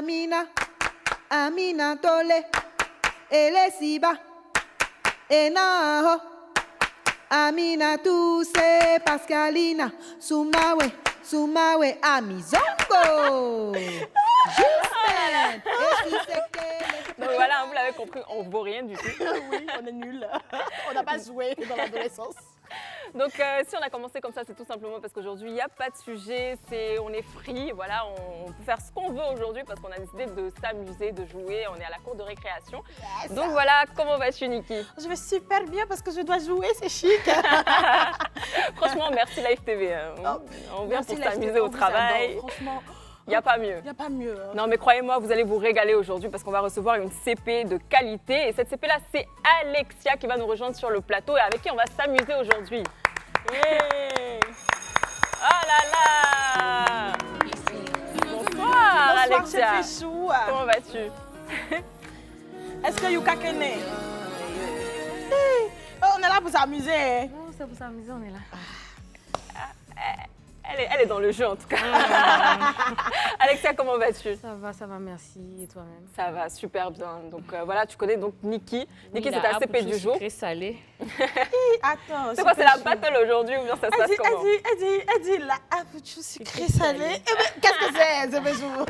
Amina, Amina Tole, Elesiba, Enaho, Amina Tousé, Pascalina, Sumawe, Sumawe, Amizongo. Donc voilà, vous l'avez compris, on ne vaut rien du tout. Oui, on est nuls. On n'a pas joué dans l'adolescence. Donc si on a commencé comme ça, c'est tout simplement parce qu'aujourd'hui, il n'y a pas de sujet, on est free, voilà, on peut faire ce qu'on veut aujourd'hui parce qu'on a décidé de s'amuser, de jouer, on est à la cour de récréation. Yes. Donc voilà, comment vas-tu, Niki? Je vais super bien parce que je dois jouer, c'est chic. Franchement, merci Live TV. On vient pour s'amuser au travail. Franchement. Il n'y a pas mieux. Il n'y a pas mieux. Hein. Non, mais croyez-moi, vous allez vous régaler aujourd'hui parce qu'on va recevoir une CP de qualité. Et cette CP-là, c'est Alexia qui va nous rejoindre sur le plateau et avec qui on va s'amuser aujourd'hui. Yeah. Oh là là! Bonsoir, Alexia. Comment vas-tu? Est-ce que Yuka Kene? On est là pour s'amuser. Non, c'est pour s'amuser, on est là. Elle est dans le jeu en tout cas. Alexia, comment vas-tu? Ça va, merci. Et toi-même? Ça va, super bien. Donc voilà, tu connais donc Niki. Niki, c'est ta CP du jour. Sucré salé. Attends. C'est quoi, c'est la battle aujourd'hui ou bien ça se passe comment? Elle dit la apouchou sucré salé. Qu'est-ce que c'est ce jour?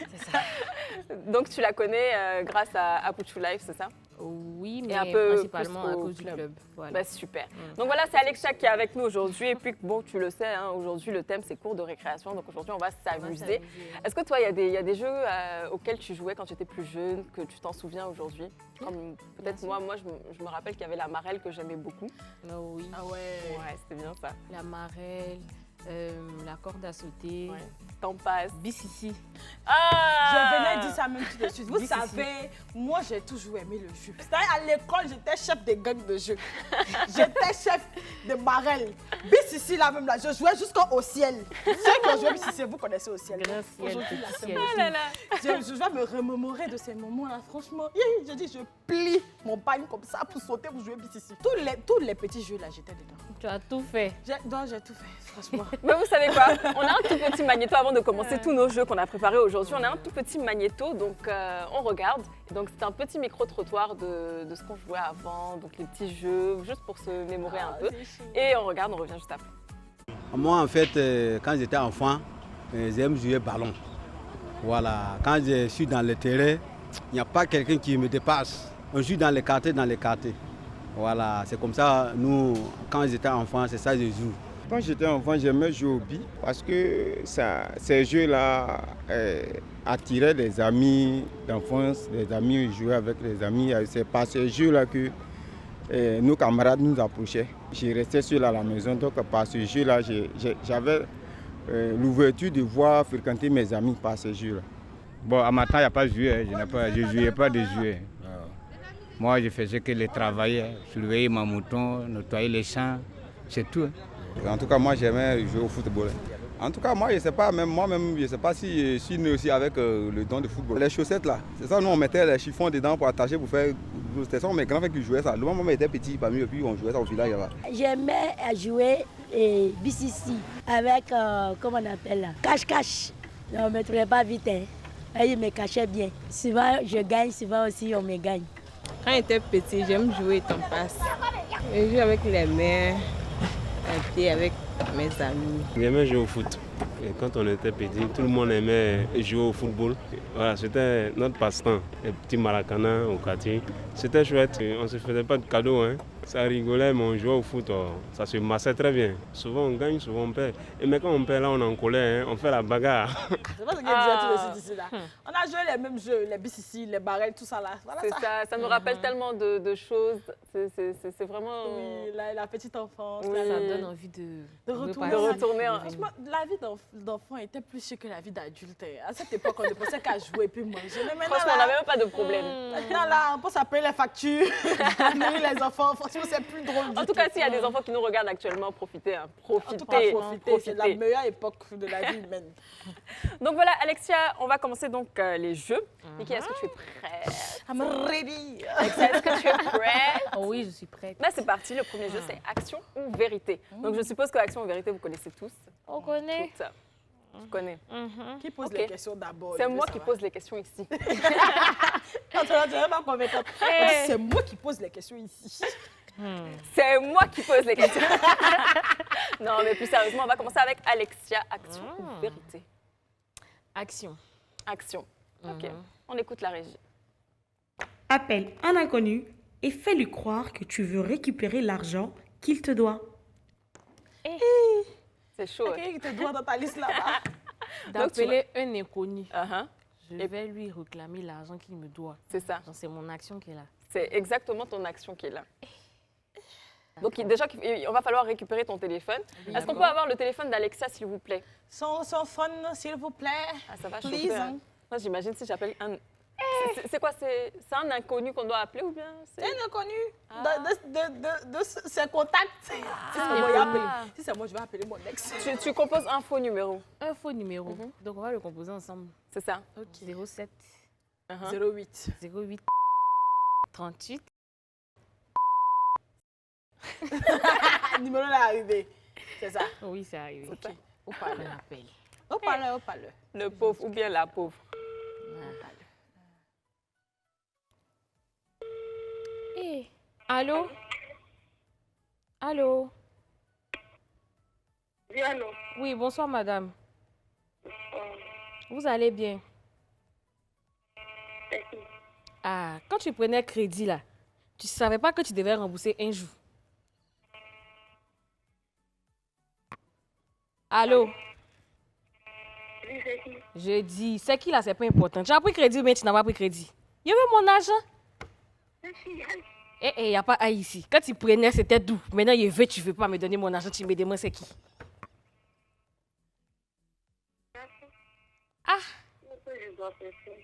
C'est ça. Donc tu la connais grâce à Apouchou Life, c'est ça? Oui, mais et un peu principalement à cause du club. Voilà. Bah, super. Donc voilà, c'est Alexia qui est avec nous aujourd'hui. Et puis bon, tu le sais, hein, aujourd'hui le thème c'est cours de récréation. Donc aujourd'hui on va s'amuser. Est-ce que toi, il y a des jeux auxquels tu jouais quand tu étais plus jeune, que tu t'en souviens aujourd'hui? Comme peut-être moi je me rappelle qu'il y avait la marelle que j'aimais beaucoup. Oh, oui. Ah ouais. Ouais, c'était bien ça. La marelle, la corde à sauter. Ouais. T'en passes. BCC. Ah! Je venais dire ça même tout de suite. Vous savez, moi j'ai toujours aimé le jeu. C'est-à-dire à l'école, j'étais chef des gangs de jeu. J'étais chef de marelle. BCC là même là, je jouais jusqu'au ciel. Ceux qui ont joué BCC, vous connaissez au ciel. Grand ciel, petit ciel. Ah là là. Je vais me remémorer de ces moments-là. Franchement, je dis, je plie mon bagne comme ça pour sauter, pour jouer BCC. Tous les petits jeux là, j'étais dedans. Tu as tout fait. J'ai tout fait, franchement. Mais vous savez quoi? On a un tout petit magnéto avant de commencer tous nos jeux qu'on a préparés aujourd'hui. On a un tout petit magnéto, donc on regarde. Et donc c'est un petit micro-trottoir de ce qu'on jouait avant, donc les petits jeux, juste pour se mémorer un peu. Et on regarde, on revient juste après. Moi en fait, quand j'étais enfant, j'aime jouer ballon. Voilà, quand je suis dans le terrain, il n'y a pas quelqu'un qui me dépasse. On joue dans les quartiers, Voilà, c'est comme ça, nous, quand j'étais enfant, c'est ça que je joue. Quand j'étais enfant, j'aimais jouer au billes parce que ces jeux-là attiraient des amis d'enfance, des amis jouer avec les amis. C'est par ces jeux-là que nos camarades nous approchaient. Je restais seul à la maison, donc par ce jeu-là, j'avais l'ouverture de voir fréquenter mes amis par ces jeux-là. Bon, à ma temps, il n'y a pas de jouer, je ne jouais pas de jouer. Moi, je faisais que les travailler, surveiller ma mouton, nettoyer les champs, c'est tout. En tout cas, moi, j'aimais jouer au football. En tout cas, moi, je ne sais pas, moi-même, je ne sais pas si je suis né aussi avec le don de football. Les chaussettes, là, c'est ça, nous, on mettait les chiffons dedans pour attacher, pour faire... C'était ça, mes grands-frères qui jouaient ça. Le moment où était petit, parmi eux, puis on jouait ça au village. J'aimais jouer BCC avec, comment on appelle là, cache-cache. On ne me trouvait pas vite, hein. Il me cachait bien. Souvent, je gagne, souvent aussi, on me gagne. Quand j'étais petit, j'aime jouer temps passe. Je joue avec les mères, avec mes amis. J'aimais jouer au foot. Et quand on était petit, tout le monde aimait jouer au football. Voilà, c'était notre passe-temps. Les petits maracanans au quartier. C'était chouette. On ne se faisait pas de cadeaux. Hein. Ça rigolait, mais on jouait au foot. Ça se massait très bien. Souvent on gagne, souvent on perd. Et mais quand on perd, là, on est en colère. Hein. On fait la bagarre. C'est pas ce qu'il disait tout de suite ici là. On a joué les mêmes jeux, les BCC, les barrels, tout ça là. Voilà, c'est ça. Ça nous rappelle tellement de choses. C'est vraiment... Oui, la petite enfance. Oui. Ça donne envie de retourner. Franchement, la vie d'enfant était plus chère que la vie d'adulte. À cette époque, on ne pensait qu'à jouer et puis manger. Franchement, on n'avait même pas de problème. Maintenant là, on pense à payer les factures, à nourrir les enfants. Franchement, c'est plus drôle. En tout cas, s'il y a des enfants qui nous regardent actuellement, profitez. Hein. Profitez. C'est la meilleure époque de la vie humaine. Donc voilà, Alexia, on va commencer donc les jeux. Niki, est-ce que tu es prête? I'm ready. Alexia, est-ce que tu es prête? Oh oui, je suis prête. Là, c'est parti. Le premier jeu, c'est action ou vérité. Donc je suppose que action ou vérité, vous connaissez tous. On connaît. Toutes. Tu connais. Qui pose Ok. les questions d'abord? C'est moi qui pose les questions ici. Non, tu n'es pas convaincante. C'est moi qui pose les questions ici. C'est moi qui pose les questions. Non, mais plus sérieusement, on va commencer avec Alexia. Action ou vérité? Action. Action. Ok, on écoute la régie. Appelle un inconnu et fais-lui croire que tu veux récupérer l'argent qu'il te doit. C'est chaud. Qui te doit dans ta liste là-bas? D'appeler un inconnu. Je Et- vais lui réclamer l'argent qu'il me doit. C'est ça. Donc, c'est mon action qui est là. C'est exactement ton action qui est là. Donc déjà, on va falloir récupérer ton téléphone. Est-ce qu'on peut avoir le téléphone d'Alexia, s'il vous plaît? Son phone, s'il vous plaît. Ah, ça va Please, chauffer. hein. Moi, j'imagine si j'appelle un... C'est quoi? C'est un inconnu qu'on doit appeler ou bien C'est un inconnu Ah. de ses contacts. Si c'est moi, il appelle. Si c'est moi, je vais appeler mon ex. Tu composes un faux numéro. Un faux numéro. Donc, on va le composer ensemble. C'est ça. 07 08. 08 38. Le numéro là est arrivé. C'est ça. Oui, c'est arrivé. Ok. Au parleur. On appelle. Au parleur, au parleur. Le pauvre ou bien la pauvre. Allô? Allô? Oui, allô? Oui, bonsoir, madame. Vous allez bien? Ah, quand tu prenais crédit, là, tu ne savais pas que tu devais rembourser un jour. Allô? Oui, c'est qui? Je dis, c'est qui là, c'est pas important. Tu as pris crédit ou bien tu n'as pas pris crédit? Il y avait mon argent. Il n'y a pas A ici. Quand tu prenais, c'était doux. Maintenant, il veut, tu ne veux pas me donner mon argent, tu me demandes c'est qui? Ah!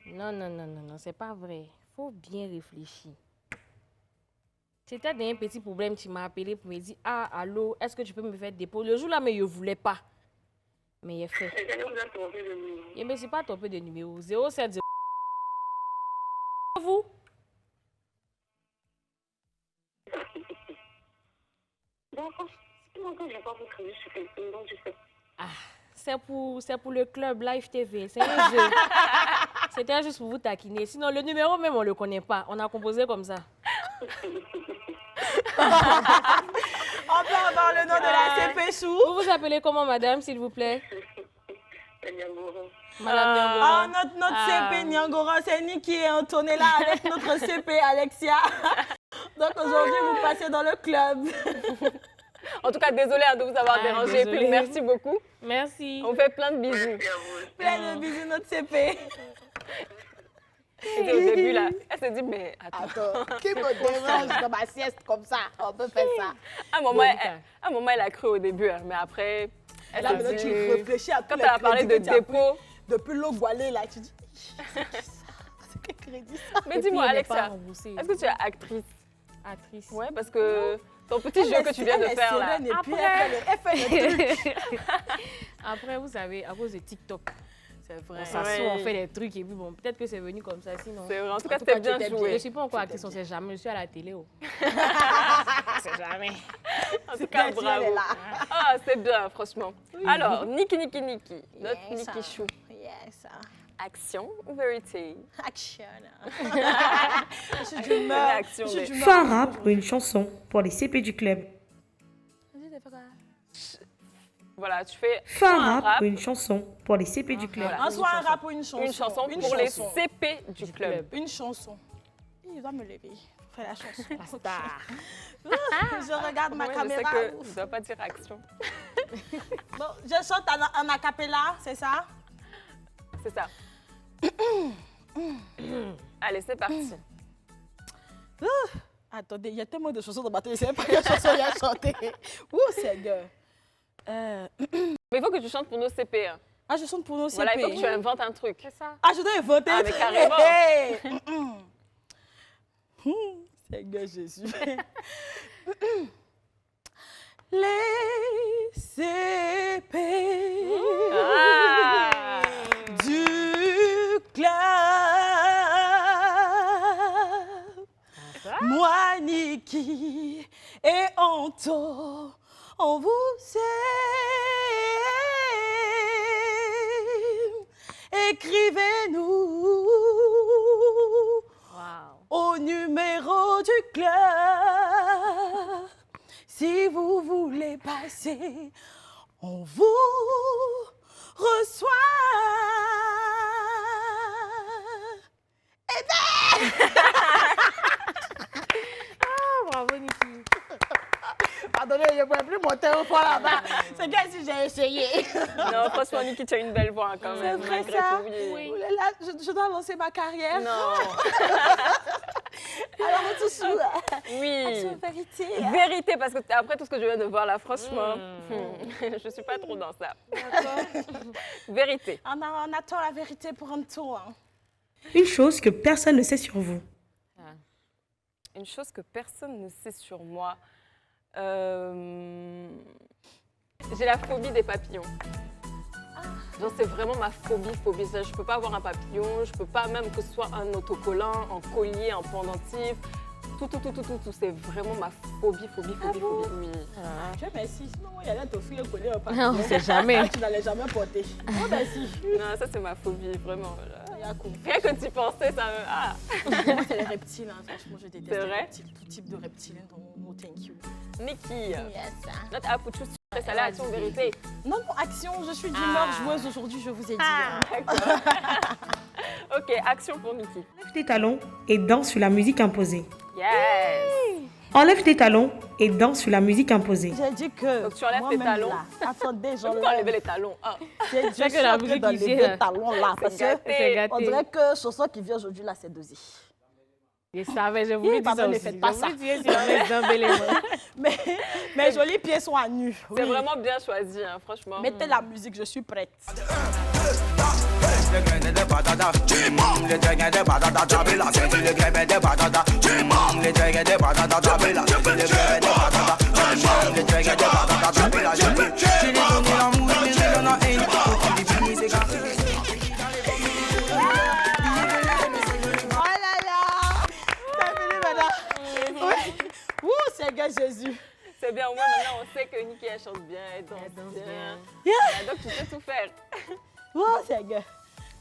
Non, non, non, non, non, c'est pas vrai. Il faut bien réfléchir. C'était un petit problème, tu m'as appelé pour me dire, ah, allô, est-ce que tu peux me faire dépôt? Le jour là, mais je ne voulais pas. Mais il est fait. Je ne me suis pas trompé de numéro. 070. Vous? Ah, c'est pour le club Live TV. C'est un jeu. C'était juste pour vous taquiner. Sinon, le numéro même, on ne le connaît pas. On a composé comme ça. On peut avoir le nom de la CP Chou. Vous vous appelez comment, madame, s'il vous plaît? Madame Nyangoro. Ah, notre CP Nyangoro, c'est Nick qui est entonné là avec notre CP Alexia. Donc aujourd'hui, vous passez dans le club. En tout cas, désolée de vous avoir dérangé. désolée. Puis merci beaucoup. Merci. On fait plein de bisous. Plein de bisous, notre CP. Et au début, là, elle s'est dit, mais attends. Qui me dérange dans ma sieste comme ça? On peut faire ça. À un moment, elle a cru au début, hein, mais après, elle Là, a maintenant, dit... tu réfléchis à tout Quand elle a parlé de dépôt... Depuis l'Ogwalé, là, tu dis, c'est quel crédit ça? Mais dis-moi, Alexia, est-ce que tu es actrice? Actrice. Ouais, parce que ton petit jeu que tu viens de faire là... Elle fait le truc. Après, vous savez, à cause de TikTok, C'est vrai. on s'assoit, on fait des trucs et puis bon, peut-être que c'est venu comme ça, sinon... C'est vrai, en tout cas, c'était bien joué. Je ne suis pas encore actrice, on ne sait jamais, je suis à la télé. Oh. On sait jamais. En tout cas, bravo. Ah, c'est bien, franchement. Alors, Niki, notre Yes, Niki Chou. Yes. Action ou vérité? Action. Je suis d'humeur. Action, Je suis mais- d'humeur. Fais un rap ou une chanson pour les CP du club. Voilà, tu fais Fais un rap ou une chanson pour les CP du club. voilà. En soit un rap ou une chanson. Une chanson pour les CP du club. Une chanson. Il va me lever. Fais la chanson. La star. Je regarde ma Ouais, caméra. Je sais que tu ne dois pas dire action. Bon, je chante en acapella, c'est ça? C'est ça. Allez, c'est parti. Attendez, il y a tellement de chansons dans ma tête, je ne sais pas quelle chanson il y a chanté. Ouh, Seigneur. Mais il faut que tu chantes pour nos CP. Hein. Ah, je chante pour nos CP. Voilà, il faut que tu inventes un truc. C'est ça. Ah, je dois inventer. Ah, mais carrément. Hey. Seigneur Jésus. Les CP Ah. du club. Moi, Niki et Anto, on vous écrivez-nous au numéro du club si vous voulez passer. On vous reçoit. Et bien Bravo, Niki. Pardonnez, je ne pourrais plus monter au fond là-bas. C'est comme si j'ai essayé. Non, franchement, Niki, tu as une belle voix quand C'est même. vrai malgré ça? tout, oui. Ouh là là, je dois lancer ma carrière. Non. Alors, on touche où? Oui. Action, vérité. Vérité, parce que après tout ce que je viens de voir là, franchement, je ne suis pas trop dans ça. D'accord. Vérité. On attend la vérité pour un tour. Hein. Une chose que personne ne sait sur vous. Une chose que personne ne sait sur moi. J'ai la phobie des papillons. Genre, c'est vraiment ma phobie. Je peux pas avoir un papillon, je peux pas même que ce soit un autocollant, un collier, un pendentif. Tout. C'est vraiment ma phobie. Oui. Je merci. Sinon, il y a t'offrir le collier au papillon. Non, on sait jamais. Tu n'allais jamais porter. Oh, merci. Non, ça, c'est ma phobie, vraiment. Rien que tu pensais, ça me... Ah. Moi, c'est les reptiles. Hein. Franchement, je déteste C'est les vrai? reptiles. Tout type de reptiles. No, thank you. Nikki. Yes. Notre app, tu sais, ça là, action, vérité. Non, action, je suis d'humeur joueuse aujourd'hui, je vous ai dit. D'accord. Ok, action pour Nikki. Enlève tes talons et danse sur la musique imposée. Yes. Enlève tes talons et danse sur la musique imposée. J'ai dit que. Donc tu enlèves tes talons. Là, attendez, Pourquoi enlever j'enlève. les talons? Ah. Je suis que la en train musique d'enlever ici, les talons là. Parce gâté. que on dirait que chanson qui vient aujourd'hui là, c'est dosé. Je savais, je voulais dire pardon, ça ne aussi. faites pas ça. Je voulais dire, si on met les mains. Mais mes jolis pieds sont à nu. C'est Oui. vraiment bien choisi, hein, franchement. Mettez la musique, je suis prête. Oh là là! C'est fini maintenant. Oui. Ouh, Seigneur Jésus. C'est bien, au moins maintenant on sait que Nikki elle chante bien, elle danse bien. Donc tu sais tout faire. Oh, Seigneur.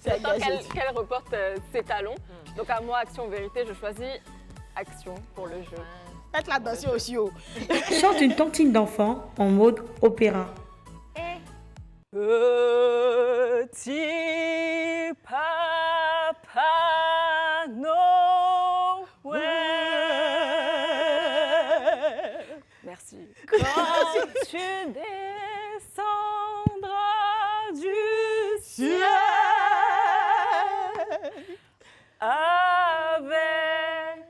C'est le temps qu'elle reporte ses talons. Donc à moi, action vérité, je choisis action pour le jeu. Faites-la danser aussi haut. Chante une tontine d'enfant en mode opéra. Petit Papa Noël. Merci. Quand tu descendras du ciel avec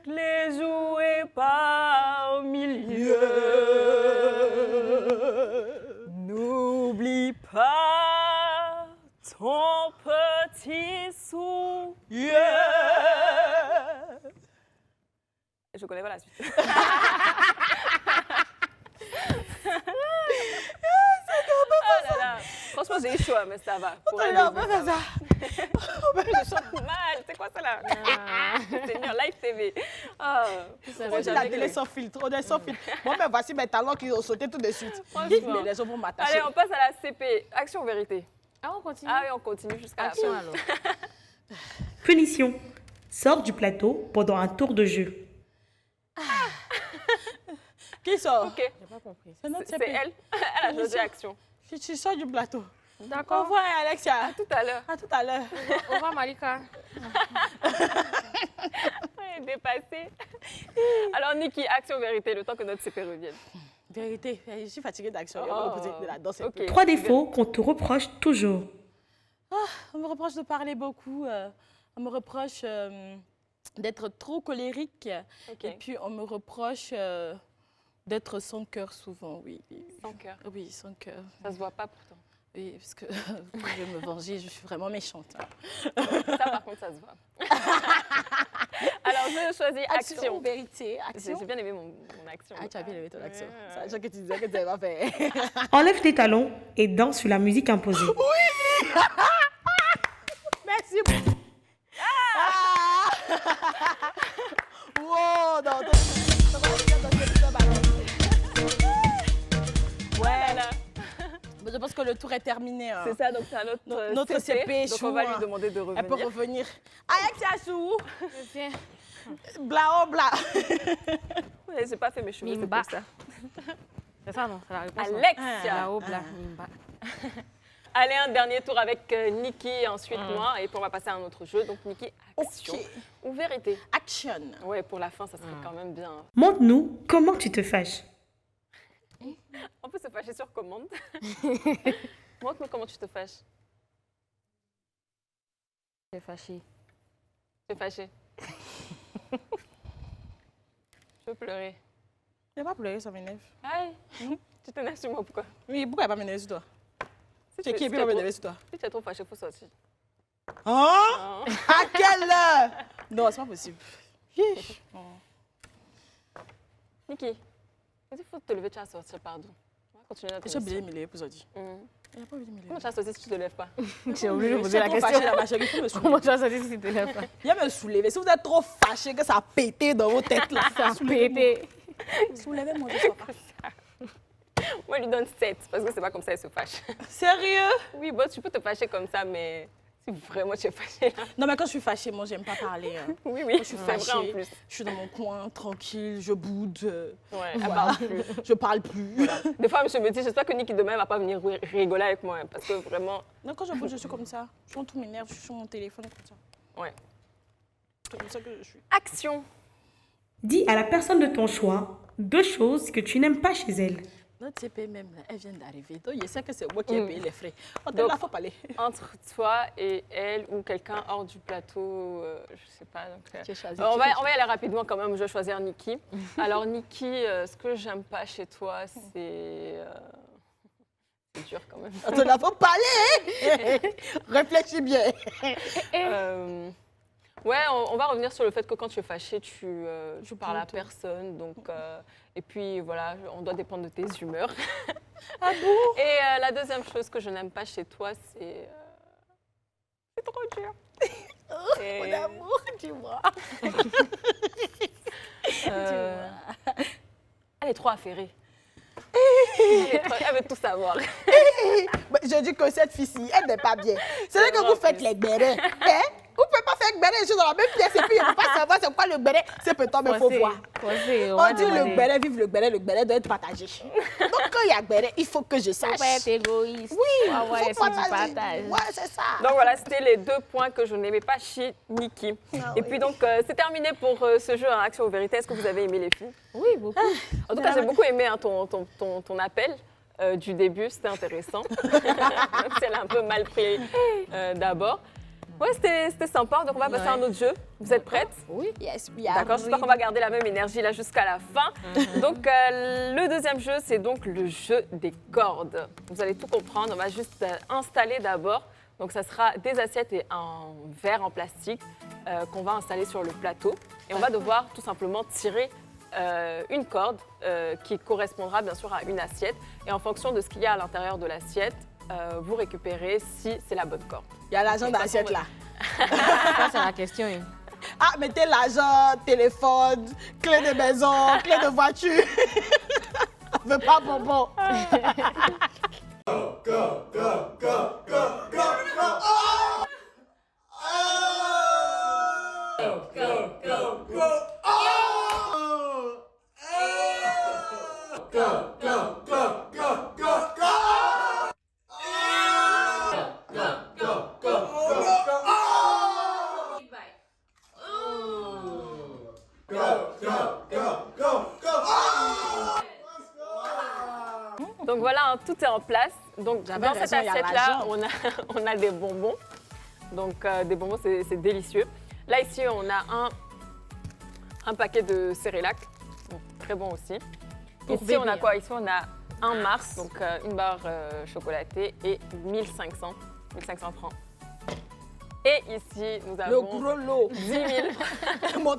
les jouets par milliers, n'oublie pas ton petit soulier. Je connais pas la suite. Oh là là. Franchement, j'ai eu chaud, mais ça va. Pour elle, On peut faire ça. je chante mal. C'est quoi ça là? Seigneur, Live TV. On dit la télé sans filtre. On est sans filtre. Moi, mais voici mes talents qui ont sauté tout de suite. Franchement. Les gens vont m'attacher. Allez, on passe à la CP. Action vérité. Ah, on continue? Ah oui, on continue jusqu'à la Action fin. alors. Punition. Sors du plateau pendant un tour de jeu. Qui sort? Ok. J'ai pas compris. C'est elle. Elle a choisi action. Tu sors du plateau. Au D'accord. revoir, Alexia. À tout à l'heure. À tout à l'heure. Au revoir, Malika. Elle est dépassée. Alors, Nikki, action vérité, le temps que notre CP revienne. Vérité, je suis fatiguée d'action. Il y a de la danse. Ok. 3 défauts qu'on te reproche toujours. On me reproche de parler beaucoup. On me reproche d'être trop colérique. Ok. Et puis, on me reproche d'être sans cœur souvent, oui. Sans cœur. Oui, sans cœur. Ça se voit pas pourtant. Oui, parce que vous pouvez me venger, je suis vraiment méchante. Hein. Ça, par contre, ça se voit. Alors, je choisis action. Vérité, action. J'ai bien aimé mon action. Ah, tu as bien aimé ton action. C'est la chose que tu disais que tu n'avais pas fait. Enlève tes talons et danse sur la musique imposée. Oui. Merci. Wow, non, ouais, là. Je pense que le tour est terminé. Hein. C'est ça, donc c'est à notre CP. Donc on va lui demander de revenir. Elle peut revenir. Alexia Chou. Viens. Bla oh bla. Ouais, j'ai pas fait mes cheveux, c'est pour ça. C'est ça, non? C'est la réponse. Alexia. Bla oh bla, Mimba. Allez, un dernier tour avec Niki et ensuite moi. Et puis on va passer à un autre jeu. Donc Niki, action ou vérité? Action. Ouais, pour la fin, ça serait quand même bien. Montre-nous comment tu te fâches. On peut se fâcher sur commande. Montre-nous comment tu te fâches. T'es fâché. Tu es fâché. Je veux pleurer. Je vais pas pleurer, ça m'énerve. Aïe. Tu t'énerves sur moi, pourquoi? Oui, pourquoi elle va m'énerver sur toi? Si qui est bien m'énerver sur toi? Si tu es trop fâché, il faut sortir. Hein? À quelle heure? Non, c'est pas possible. Niki, il faut te lever, tu vas sortir, pardon. On va continuer notre émission. J'ai oublié de me lever pour aujourd'hui. Il n'a pas oublié de me lever. Comment tu vas sortir si tu ne te lèves pas? J'ai oublié de poser la question. Comment tu vas sortir si tu ne te lèves pas? Il va me soulever. Si vous êtes trop fâché que ça a pété dans vos têtes là. Ça a pété. Soulevez-moi, je ne pas. Moi, je lui donne 7 parce que c'est pas comme ça, elle se fâche. Sérieux? Oui, bon, tu peux te fâcher comme ça, mais si vraiment tu es fâchée là. Non, mais quand je suis fâchée, moi, j'aime pas parler. Hein. Oui, Quand je suis c'est fâchée, vrai en plus. Je suis dans mon coin, tranquille, je boude. Ouais, Voilà. elle parle plus. Je parle plus. Voilà. Des fois, je me dis, j'espère que Niki demain va pas venir rigoler avec moi, hein, parce que vraiment. Non, quand je boude, je suis comme ça. Quand tout m'énerve, je suis sur mon téléphone comme ça. Ouais. C'est comme ça que je suis. Action. Dis à la personne de ton choix 2 choses que tu n'aimes pas chez elle. Notre CP même, là, elle vient d'arriver. Donc, je sais que c'est moi qui ai payé les frais. On Donc, là, faut parler. Entre toi et elle ou quelqu'un hors du plateau, je sais pas. Donc, Qui est choisi, on va y aller rapidement quand même. Je vais choisir Niki. Alors Niki, ce que j'aime pas chez toi, c'est dur quand même. On te la faut parler. Réfléchis bien. Ouais, on va revenir sur le fait que quand tu es fâché, tu parles à personne. Donc, et puis voilà, on doit dépendre de tes humeurs. Ah bon? Et la deuxième chose que je n'aime pas chez toi, c'est trop dur. Mon amour, dis-moi. Elle est trop affairée. Elle veut tout savoir. Je dis que cette fille-ci, elle n'est pas bien. C'est vrai que vous faites les bérets. Hein? Vous ne pouvez pas faire béret, je suis dans la même pièce et puis je ne peux pas savoir c'est quoi le béret. C'est peut-être, mais il faut voir. On dit le béret, vive le béret doit être partagé. Donc quand il y a béret, il faut que je sache. Faut pas être égoïste. Oui, il faut partager. Ouais, c'est ça. Donc voilà, c'était les 2 points que je n'aimais pas chez Niki. Et puis donc, c'est terminé pour ce jeu en Action ou Vérité. Est-ce que vous avez aimé les filles? Oui, beaucoup. En tout cas, j'ai beaucoup aimé hein, ton appel. Du début, c'était intéressant. Même si elle a un peu mal pris d'abord. Ouais, c'était sympa. Donc, on va passer à un autre jeu. Vous êtes prêtes? Oui. Yes, D'accord, j'espère qu'on va garder la même énergie là jusqu'à la fin. Donc, le deuxième jeu, c'est donc le jeu des cordes. Vous allez tout comprendre. On va juste installer d'abord. Donc, ça sera des assiettes et un verre en plastique qu'on va installer sur le plateau. Et on va devoir tout simplement tirer une corde qui correspondra bien sûr à une assiette. Et en fonction de ce qu'il y a à l'intérieur de l'assiette, vous récupérez si c'est la bonne corde. Il y a l'argent dans l'assiette là. Ça, c'est la question. Ah, mettez l'argent, téléphone, clé de maison, clé de voiture. On veut pas bonbon. Donc voilà, hein, tout est en place. Donc dans cette assiette-là, on a des bonbons. Donc des bonbons, c'est délicieux. Là, ici, on a un paquet de Cérélac. Donc, très bon aussi. Ici, on a quoi? Ici, on a un Mars, donc une barre chocolatée et 1500 francs. Et ici, nous avons... Le gros lot. 10 000. mon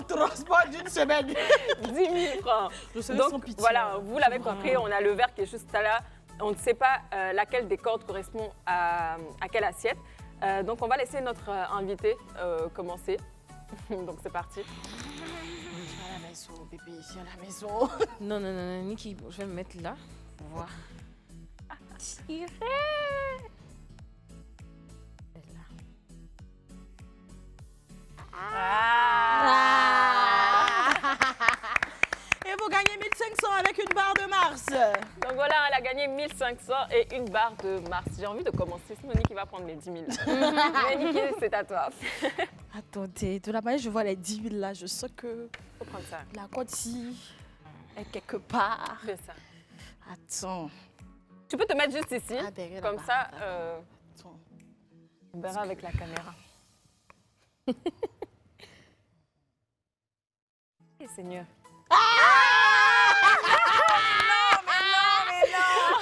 transport d'une semaine. 10 000 francs. Donc, voilà, vous l'avez compris, on a le verre qui est juste là. On ne sait pas laquelle des cordes correspond à quelle assiette. Donc, on va laisser notre invité commencer. Donc, c'est parti. Je suis à la maison, bébé, je suis à la maison. Non, Niki, je vais me mettre là pour voir. tirer. Et vous gagnez 1500 avec une barre de Mars. Donc voilà, elle a gagné 1500 et une barre de Mars. J'ai envie de commencer. C'est Monique qui va prendre les 10 000. Monique, c'est à toi. Attendez, de la manière je vois les 10 000 là, je sens que Faut prendre ça. la Côte-ci est quelque part. Fais ça. Attends. Tu peux te mettre juste ici. Derrière Comme là-bas. ça, Attends. on verra avec la caméra. Et Seigneur.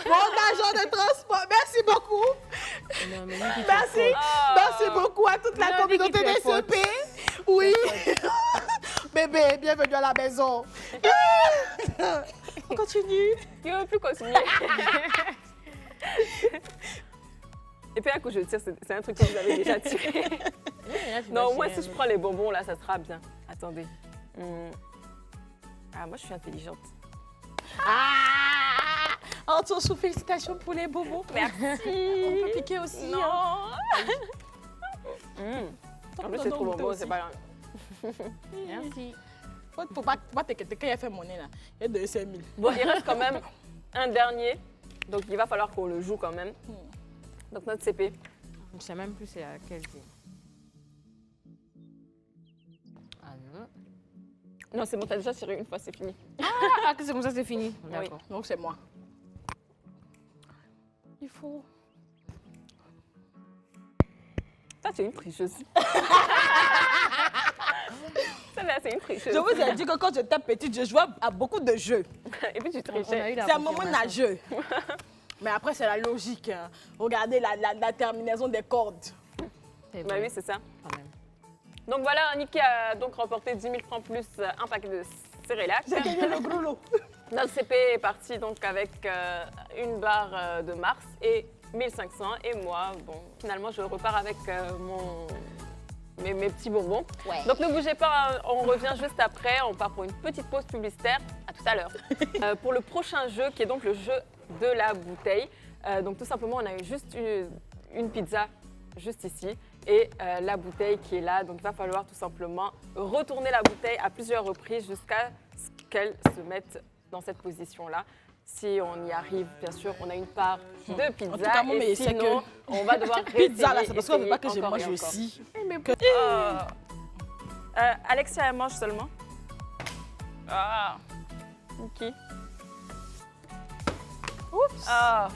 Mon agent de transport, merci beaucoup. Non, mais Merci. Merci beaucoup à toute la communauté des CP. Oui. Bébé, bienvenue à la maison. On continue. Il ne veut plus continuer. Et puis, à coup, je tire, c'est un truc que vous avez déjà tiré. Non, moi, si je prends les bonbons, là, ça sera bien. Attendez. Ah, moi, je suis intelligente. Antoine, félicitations pour les bobos. Merci. On peut piquer aussi. Non. Hein. En plus, c'est trop bonbon, c'est pas grave. Merci. Pour pas t'inquiéter, quand il a fait mon nez là, il a donné 5 000. Bon, il reste quand même un dernier. Donc, il va falloir qu'on le joue quand même. Donc, notre CP. Je ne sais même plus c'est laquelle c'est. Ah non. Non, c'est bon, t'as déjà tiré une fois, c'est fini. Ah, que c'est comme ça, c'est fini. D'accord. Donc, c'est moi. Il faut... Ça, c'est une tricheuse. Celle-là, c'est une tricheuse. Je vous ai dit que quand j'étais petite, je jouais à beaucoup de jeux. Et puis, tu trichais. C'est un moment nageux. Mais après, c'est la logique. Hein. Regardez la terminaison des cordes. Bah oui, c'est ça. Donc voilà, Niki a donc remporté 10 000 francs plus un paquet de Cérélac. J'ai gagné le gros lot. Notre CP est parti donc avec une barre de Mars et 1500. Et moi, bon, finalement, je repars avec mes petits bonbons. Ouais. Donc ne bougez pas, on revient juste après. On part pour une petite pause publicitaire. À tout à l'heure. Pour le prochain jeu, qui est donc le jeu de la bouteille. Donc tout simplement, on a eu juste une pizza juste ici et la bouteille qui est là. Donc il va falloir tout simplement retourner la bouteille à plusieurs reprises jusqu'à ce qu'elle se mette dans cette position-là. Si on y arrive, bien sûr, on a une part de pizza. En tout cas, moi, et sinon, on va devoir pizza là, c'est parce qu'on ne veut pas que je encore mange et encore. aussi. Alexia, elle mange seulement. Ah, Niki. Oups. Ah.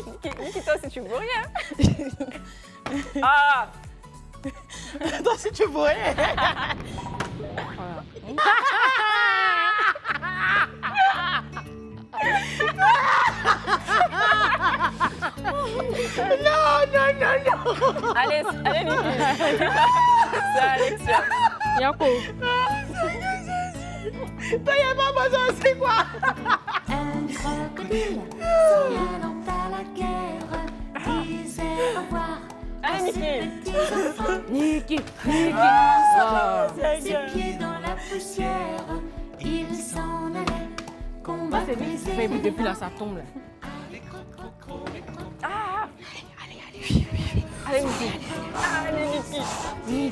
Niki, toi aussi, tu veux rien. Ah. Toi aussi, tu veux rien. Non. Allez, Niki. C'est Alexia. Yako. Toi, il n'y a pas besoin aussi, quoi. Un crocodile, allant à la guerre, disait au revoir à ses petits enfants. Niki. Ses pieds dans la poussière, il s'en allait combattre les ennemis. Depuis là, ça tombe là. Ah. Allez, Niki. Allez, Niki.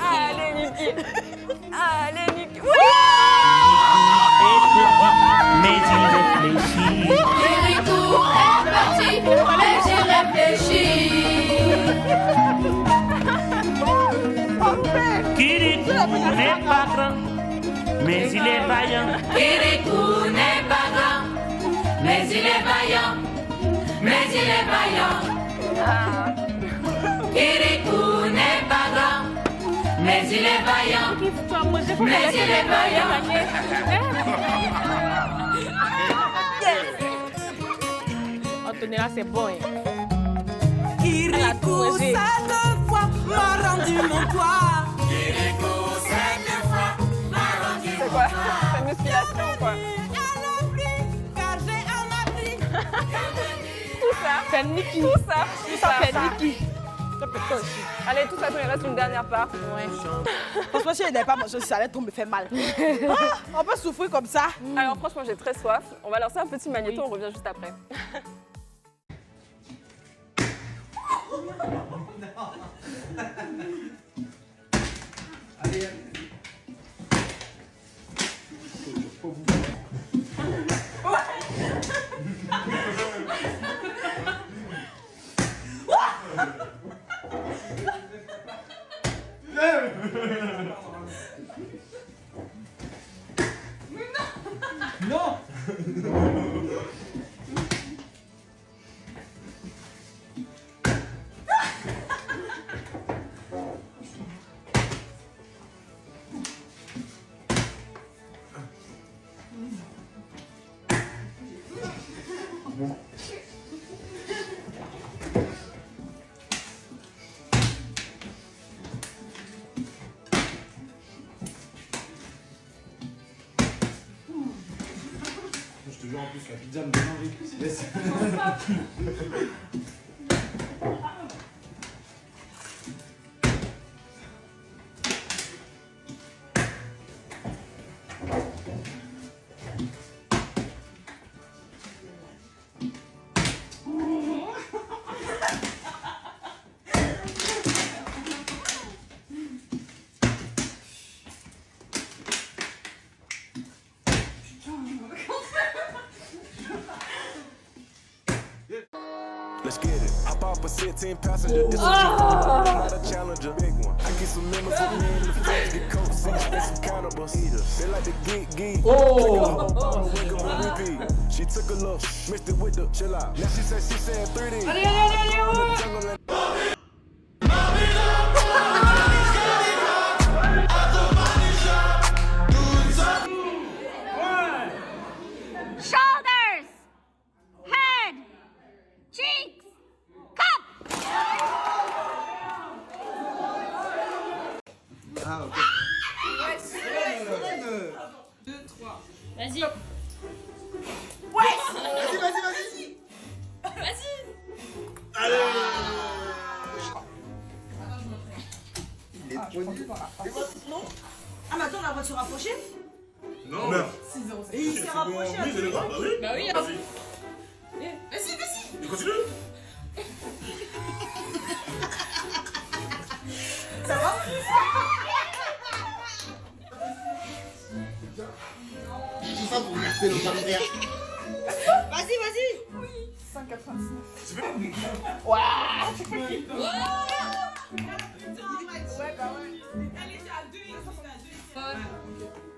Allez, Niki. Allez, Niki. Mais il réfléchit. Kirikou est parti, mais il réfléchit. Kirikou n'est pas grand, mais il est vaillant. Kirikou n'est pas grand, mais il est vaillant. Mais il est vaillant. Kirikou n'est pas grand, mais il est vaillant. Mais il est vaillant. Antonella, là, c'est bon. Hein. Kirikou, cette fois, m'a rendu mon poids. Kirikou, cette fois, m'a rendu C'est quoi? C'est une musculation ou quoi? Car j'ai un appris. Tout ça. C'est Niki. Tout ça. Tout ça, c'est Niki. Allez, de toute façon, il reste une dernière part. Ouais. Franchement, si je n'avais pas mangé, ça allait trop me faire mal. Ah, on peut souffrir comme ça. Alors franchement, j'ai très soif. On va lancer un petit magnéto, on revient juste après. Non. Je te jure en plus la pizza me donne envie. Let's get it. Hop off a 16 passenger. This is not a challenger. Big one. I get some members with me in the face. Get coat seats and some cannibals. They like to geek. Wake up on repeat. She took a look, mixed it with the chill out. Now she said 3D. Shoulders, head, cheeks, cup. Ah, ok. Deux, trois. Vas-y. Ouais. Vas-y. Vas-y. Allez. Il est poigné. Non. Ah, mais attends, on va se rapprocher. Non. Et il s'est rapproché. Oui, c'est le grand, bah oui. Bah oui. Vas-y. Vas-y. Tu continues. Ça va? Tout ça pour rester le partenaire. Vas-y. Oui. 5,99. Waouh. Allez, t'es à 2.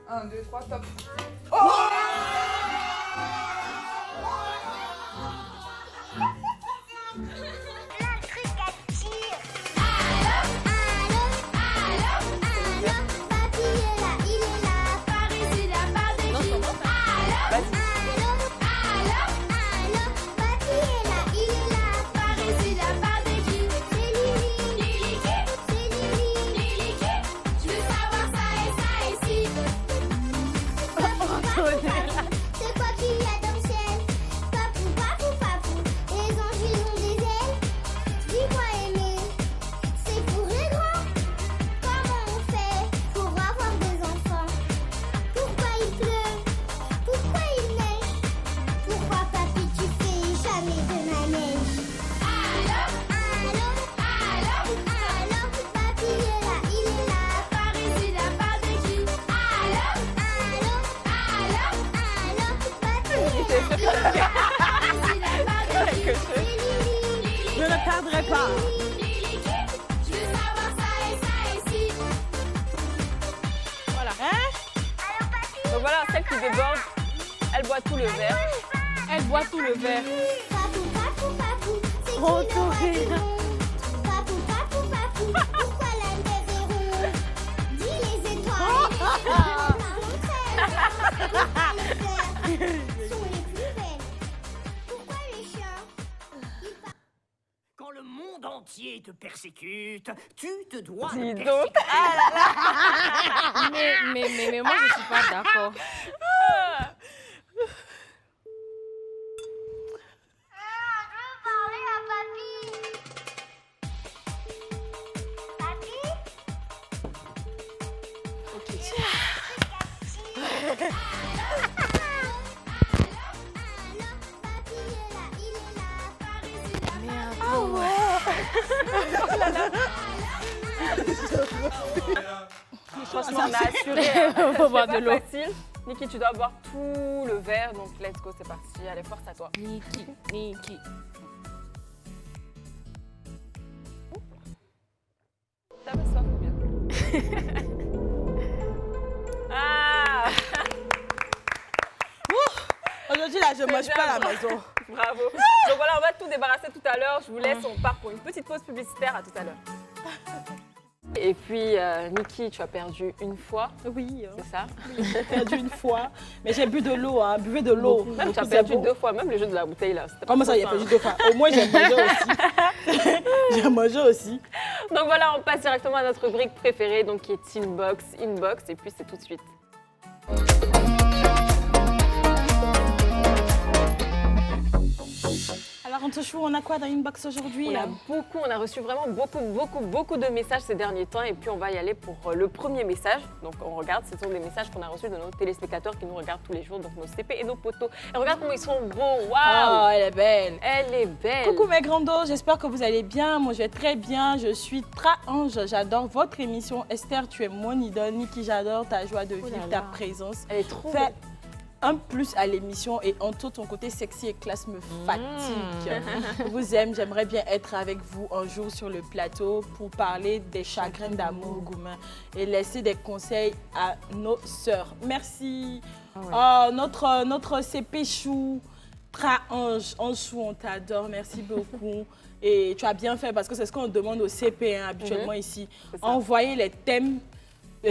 1, 2, 3, top. C'est quoi qui a dans le ciel? Papou, les anges ils ont des ailes. Dis-moi aimer, c'est pour les grands. Comment on fait pour avoir des enfants? Pourquoi il pleut? Pourquoi il neige? Pourquoi papy tu fais jamais de manège? Allô, papy est là, il est là, par ici, là, par dessus. Allô, Je ne perdrai pas. Voilà. Donc voilà, celle qui déborde, elle boit tout le verre. Elle boit tout le verre. Papou, c'est qui Oh, le roi du monde? Papou, pourquoi la terre est ronde? Dis les étoiles, pourquoi les terres sont les plus belles? Pourquoi les chiens? Quand le monde entier te persécute, tu te dois Dis de donc. Mais moi je suis pas d'accord. Je veux parler à papy. Franchement, on a assuré. Faut boire de C'est l'eau. pas facile. Niki, tu dois boire tout le verre, donc let's go, c'est parti. Allez, force à toi. Niki. T'avais soif ou bien? Ah! Aujourd'hui, là, je ne mange pas à la maison. Bravo. Donc voilà, on va tout débarrasser tout à l'heure. Je vous laisse, on part pour une petite pause publicitaire. À tout à l'heure. Et puis, Niki, tu as perdu une fois. Oui. C'est ça? Oui, j'ai perdu une fois. Mais j'ai bu de l'eau, hein. Buvez de l'eau. Même tu as perdu 2 fois, même le jeu de la bouteille là. Comment ça, il a perdu 2 fois? Au moins, j'ai mangé aussi. J'ai mangé aussi. Donc voilà, on passe directement à notre rubrique préférée, donc qui est Inbox. Et puis c'est tout de suite. Alors, on te choue, on a quoi dans Inbox aujourd'hui? On a reçu vraiment beaucoup de messages ces derniers temps. Et puis on va y aller pour le premier message. Donc on regarde, ce sont des messages qu'on a reçus de nos téléspectateurs qui nous regardent tous les jours, donc nos CP et nos potos. Et regarde comment ils sont beaux, waouh! Oh, elle est belle. Elle est belle. Coucou mes grandos, j'espère que vous allez bien. Moi, je vais très bien. Je suis Tra-Ange. J'adore votre émission. Esther, tu es mon idole. Niki, j'adore ta joie de vivre, ta présence. Elle est trop belle. Un plus à l'émission et en tout, ton côté sexy et classe me fatigue. Je vous aime, j'aimerais bien être avec vous un jour sur le plateau pour parler des chagrins d'amour Goumin et laisser des conseils à nos sœurs. Merci. Notre CP Chou, Tra-Ange, Anchou, on t'adore, merci beaucoup. Et tu as bien fait parce que c'est ce qu'on demande au CP habituellement ici. Envoyez les thèmes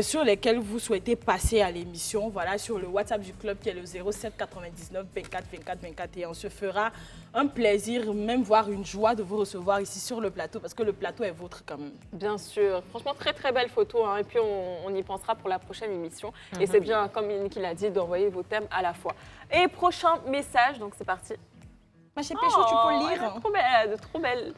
sur lesquels vous souhaitez passer à l'émission, voilà, sur le WhatsApp du club qui est le 07 99 24 24 24 et on se fera un plaisir, même voire une joie de vous recevoir ici sur le plateau parce que le plateau est vôtre quand même. Bien sûr, franchement très belle photo hein, et puis on y pensera pour la prochaine émission et c'est bien comme Niki l'a dit d'envoyer vos thèmes à la fois. Et prochain message, donc c'est parti. Ma CP Chou, tu peux lire. Trop belle, de trop belles.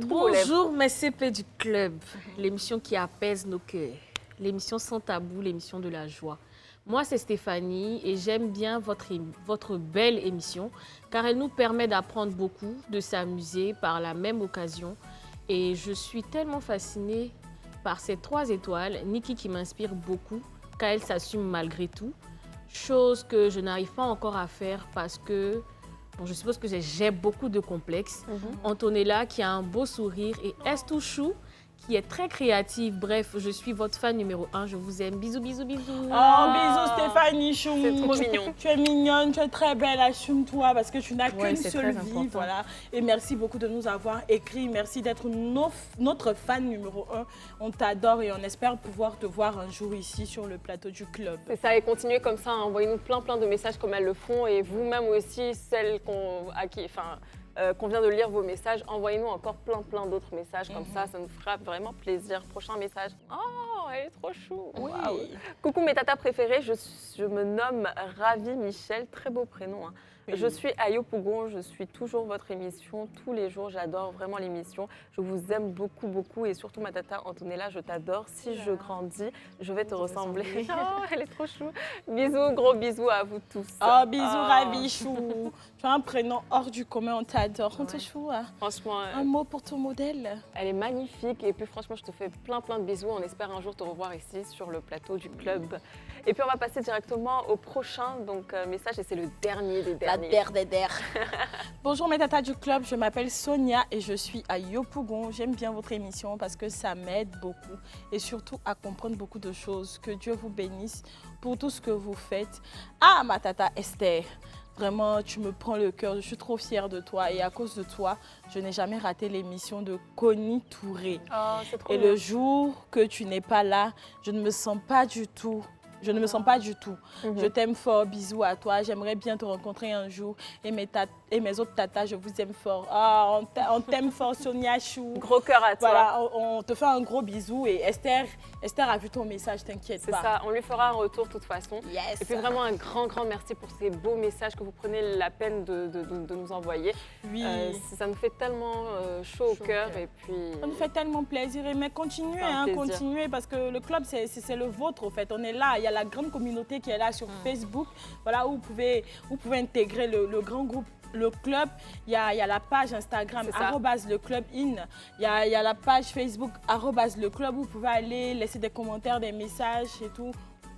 Bonjour mes CP du club, l'émission qui apaise nos cœurs. L'émission Sans Tabou, l'émission de la joie. Moi, c'est Stéphanie et j'aime bien votre belle émission car elle nous permet d'apprendre beaucoup, de s'amuser par la même occasion. Et je suis tellement fascinée par ces 3 étoiles. Niki qui m'inspire beaucoup car elle s'assume malgré tout. Chose que je n'arrive pas encore à faire parce que bon, je suppose que j'ai beaucoup de complexes. Antonella qui a un beau sourire et Estou Chou qui est très créative. Bref, je suis votre fan numéro 1. Je vous aime. Bisous, bisous, bisous. Oh, bisous Stéphanie Chou. C'est trop mignon. Tu es mignonne, tu es très belle. Assume-toi parce que tu n'as qu'une seule vie. Voilà. Et merci beaucoup de nous avoir écrit. Merci d'être notre fan numéro 1. On t'adore et on espère pouvoir te voir un jour ici sur le plateau du club. C'est ça, et continuez comme ça. Envoyez-nous plein de messages comme elles le font. Et vous-même aussi, celles qu'on vient de lire vos messages, envoyez-nous encore plein d'autres messages comme ça nous fera vraiment plaisir. Prochain message. Oh, elle est trop chou. Oui. Wow. Coucou mes tatas préférées, je me nomme Ravi Michel, très beau prénom. Hein. Oui. Je suis à Yopougon, je suis toujours votre émission, tous les jours, j'adore vraiment l'émission. Je vous aime beaucoup et surtout ma tata Antonella, je t'adore. Si je grandis, je vais te ressembler. Oh, elle est trop chou. Bisous, gros bisous à vous tous. Oh, bisous Ravi Chou. Tu as un prénom hors du commun, on t'adore. On te chou. Franchement. Un mot pour ton modèle. Elle est magnifique et puis franchement, je te fais plein de bisous. On espère un jour te revoir ici sur le plateau du club. Et puis on va passer directement au prochain message et c'est le dernier des derniers. La der. Bonjour mes tatas du club, je m'appelle Sonia et je suis à Yopougon. J'aime bien votre émission parce que ça m'aide beaucoup et surtout à comprendre beaucoup de choses. Que Dieu vous bénisse pour tout ce que vous faites. Ah, ma tata Esther, vraiment, tu me prends le cœur. Je suis trop fière de toi et à cause de toi, je n'ai jamais raté l'émission de Connie Touré. Oh, c'est trop et bien. le jour que tu n'es pas là, je ne me sens pas du tout. Je t'aime fort, bisous à toi. J'aimerais bien te rencontrer un jour. Et mes autres tatas, je vous aime fort. Oh, on t'aime fort, Sonia Chou. Gros cœur à toi. Voilà, on te fait un gros bisou. Et Esther a vu ton message, t'inquiète pas. C'est ça, on lui fera un retour de toute façon. Yes. Et puis vraiment un grand merci pour ces beaux messages que vous prenez la peine de nous envoyer. Oui. Ça nous fait tellement chaud au cœur. Et puis... Ça nous fait tellement plaisir. Mais continuez, continuez parce que le club, c'est le vôtre, en fait. On est là, il y a la grande communauté qui est là sur Facebook, voilà, où vous pouvez intégrer le grand groupe le club, il y a la page Instagram, C'est ça. @leclubin. Il y a la page Facebook, @leclub, où vous pouvez aller laisser des commentaires, des messages et tout.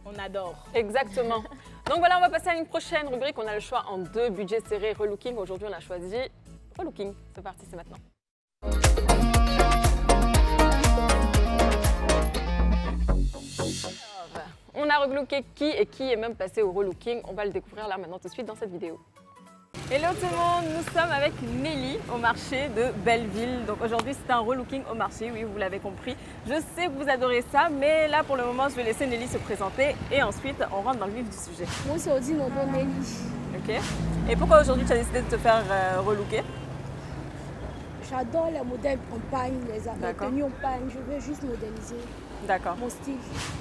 On adore. Exactement. Donc voilà, on va passer à une prochaine rubrique. On a le choix en 2 budgets serrés relooking. Aujourd'hui, on a choisi relooking. C'est parti, c'est maintenant. On a relooké qui et qui est même passé au relooking. On va le découvrir là maintenant tout de suite dans cette vidéo. Hello tout le monde, nous sommes avec Nelly au marché de Belleville. Donc aujourd'hui c'est un relooking au marché, oui vous l'avez compris. Je sais que vous adorez ça, mais là pour le moment je vais laisser Nelly se présenter et ensuite on rentre dans le vif du sujet. Moi c'est Odile Nelly. Ok. Et pourquoi aujourd'hui tu as décidé de te faire relooker? J'adore les modèles en pagne, les D'accord. tenues en pagne. Je veux juste modéliser D'accord. mon style.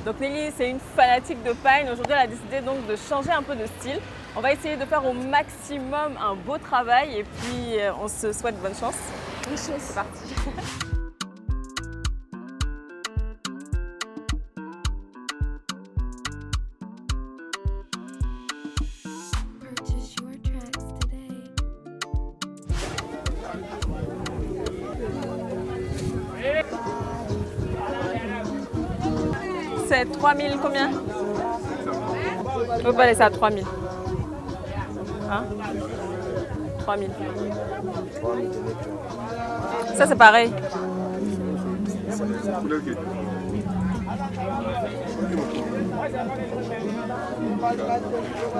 Donc Nelly, c'est une fanatique de pagne. Aujourd'hui, elle a décidé donc de changer un peu de style. On va essayer de faire au maximum un beau travail et puis on se souhaite bonne chance. Bonne chance. C'est parti. Purchase your tracks today. C'est 3000 combien? On peut pas laisser à 3000. Hein? 3000. Ça c'est pareil.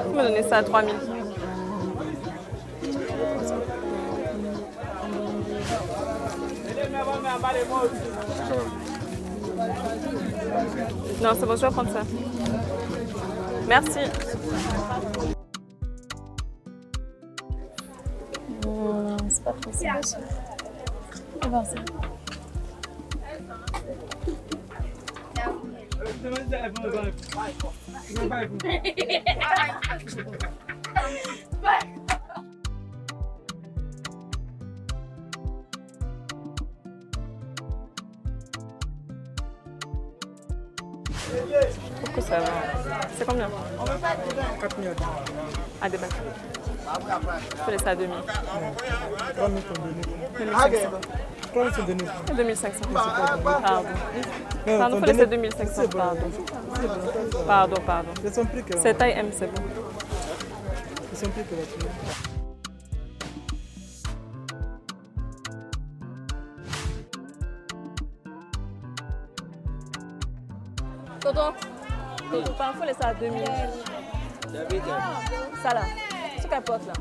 On va donner ça à 3000. Non, c'est bon, je vais prendre ça. Merci. C'est pas possible. On va voir ça. Je trouve que ça va. C'est combien? 4 000. Ah, des bacs. Je peux laisser à 2000. 3 000 sont donnés. 2500. 3 000 sont donnés. 2500. Pardon. Non, Pardon, sont faut laisser donnés. 2500. C'est bon. Pardon. Pardon. C'est son prix que C'est taille M, c'est bon. C'est son prix que va Tonton, il faut laisser à 2000. Ça là, ce qu'elle porte là.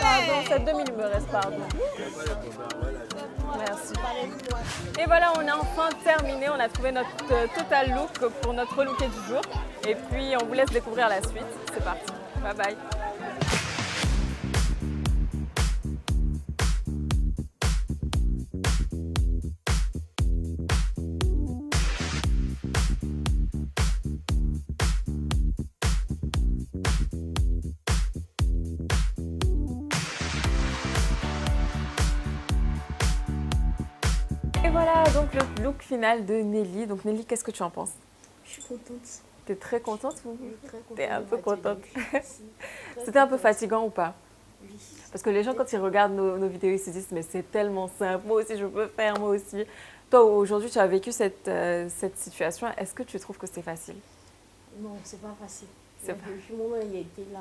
Pardon, c'est 2000, il me reste, pardon. Merci. Et voilà, on a enfin terminé. On a trouvé notre total look pour notre relooké du jour. Et puis, on vous laisse découvrir la suite. C'est parti. Bye bye. Et voilà donc le look final de Nelly. Donc Nelly, qu'est-ce que tu en penses? Je suis contente. T'es très contente ou Très contente. t'es un peu contente? C'était un peu fatigant ou pas? Oui. Parce que les gens, quand ils regardent nos vidéos, ils se disent mais c'est tellement simple, moi aussi je peux faire, moi aussi. Toi, aujourd'hui, tu as vécu cette situation. Est-ce que tu trouves que c'est facile? Non, c'est pas facile. C'est pas- Depuis le moment où il était là,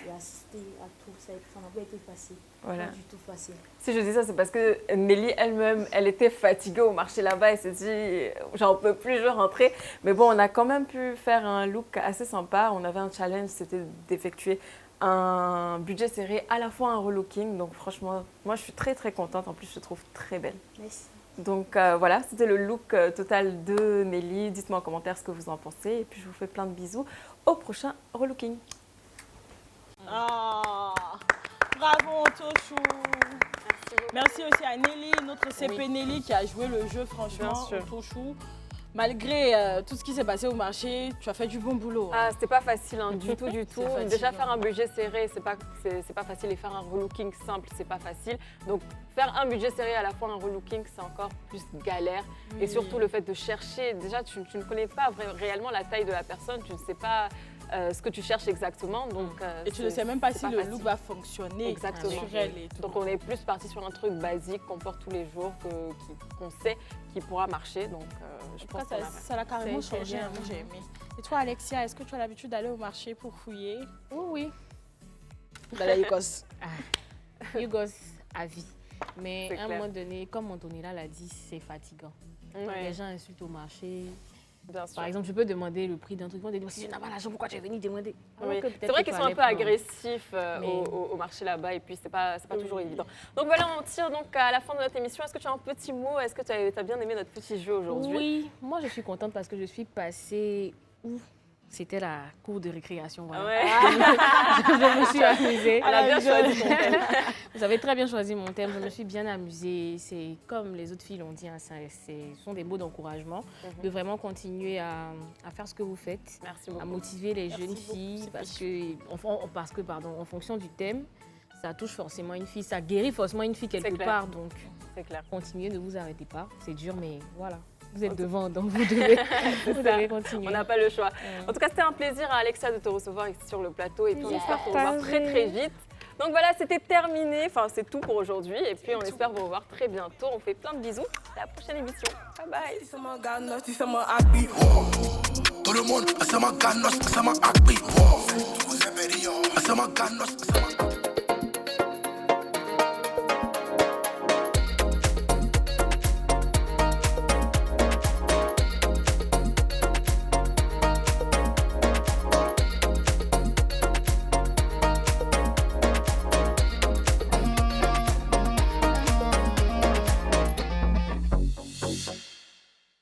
il a assisté à tout, ça n'a pas été facile. Voilà. Pas du tout facile. Si je dis ça, c'est parce que Nelly elle-même, elle était fatiguée au marché là-bas. Elle s'est dit, j'en peux plus, je veux rentrer. Mais bon, on a quand même pu faire un look assez sympa. On avait un challenge, c'était d'effectuer un budget serré, à la fois un relooking. Donc franchement, moi, je suis très, très contente. En plus, je te trouve très belle. Merci. Donc voilà, c'était le look total de Nelly. Dites-moi en commentaire ce que vous en pensez. Et puis, je vous fais plein de bisous au prochain relooking. Ah, bravo Tochou. Merci aussi à Nelly, notre CP Oui. Nelly qui a joué le jeu franchement. Bien sûr. Tochou. Malgré tout ce qui s'est passé au marché, tu as fait du bon boulot. Ah, c'était pas facile hein, du tout, du tout. C'est fatigant. Déjà faire un budget serré, c'est pas facile. Et faire un relooking simple, c'est pas facile. Donc faire un budget serré à la fois un relooking, c'est encore plus galère. Et Oui. surtout le fait de chercher. Déjà, tu ne connais pas réellement la taille de la personne. Tu ne sais pas ce que tu cherches exactement. Donc, et tu ne sais même pas si le look va fonctionner. Exactement. Sur elle et tout. Donc on est plus parti sur un truc basique qu'on porte tous les jours, qu'on sait qui pourra marcher. Donc je pense que ça l'a carrément changé. Moi j'ai aimé. Et toi Alexia, est-ce que tu as l'habitude d'aller au marché pour fouiller? Oui. Dans la Yugos. Yugos à vie. Mais à un moment donné, comme Antonella l'a dit, c'est fatigant. Les gens insultent au marché. Par exemple, je peux demander le prix d'un truc. Si je n'ai pas l'argent, pourquoi tu es venu demander? C'est vrai qu'ils sont un peu agressifs au marché là-bas et puis c'est pas toujours évident. Donc voilà, on tire donc à la fin de notre émission. Est-ce que tu as un petit mot? Est-ce que tu as bien aimé notre petit jeu aujourd'hui? Oui, moi je suis contente parce que je suis passée où c'était la cour de récréation. Voilà. Ouais. Je me suis amusée. Elle a bien choisi ton thème. Vous avez très bien choisi mon thème. Je me suis bien amusée. C'est comme les autres filles l'ont dit, hein, ce sont des mots d'encouragement, de vraiment continuer à faire ce que vous faites, à motiver les jeunes filles, parce que en fonction du thème, ça touche forcément une fille, ça guérit forcément une fille quelque part. Donc, continuez, ne vous arrêtez pas. C'est dur, mais voilà. Vous êtes devant, donc vous devez continuer. On n'a pas le choix. En tout cas, c'était un plaisir, Alexia, de te recevoir ici sur le plateau. Et puis, on espère te revoir très, très vite. Donc voilà, c'était terminé. Enfin, c'est tout pour aujourd'hui. Et puis, on espère vous revoir très bientôt. On fait plein de bisous. À la prochaine émission. Bye bye. Tout le monde,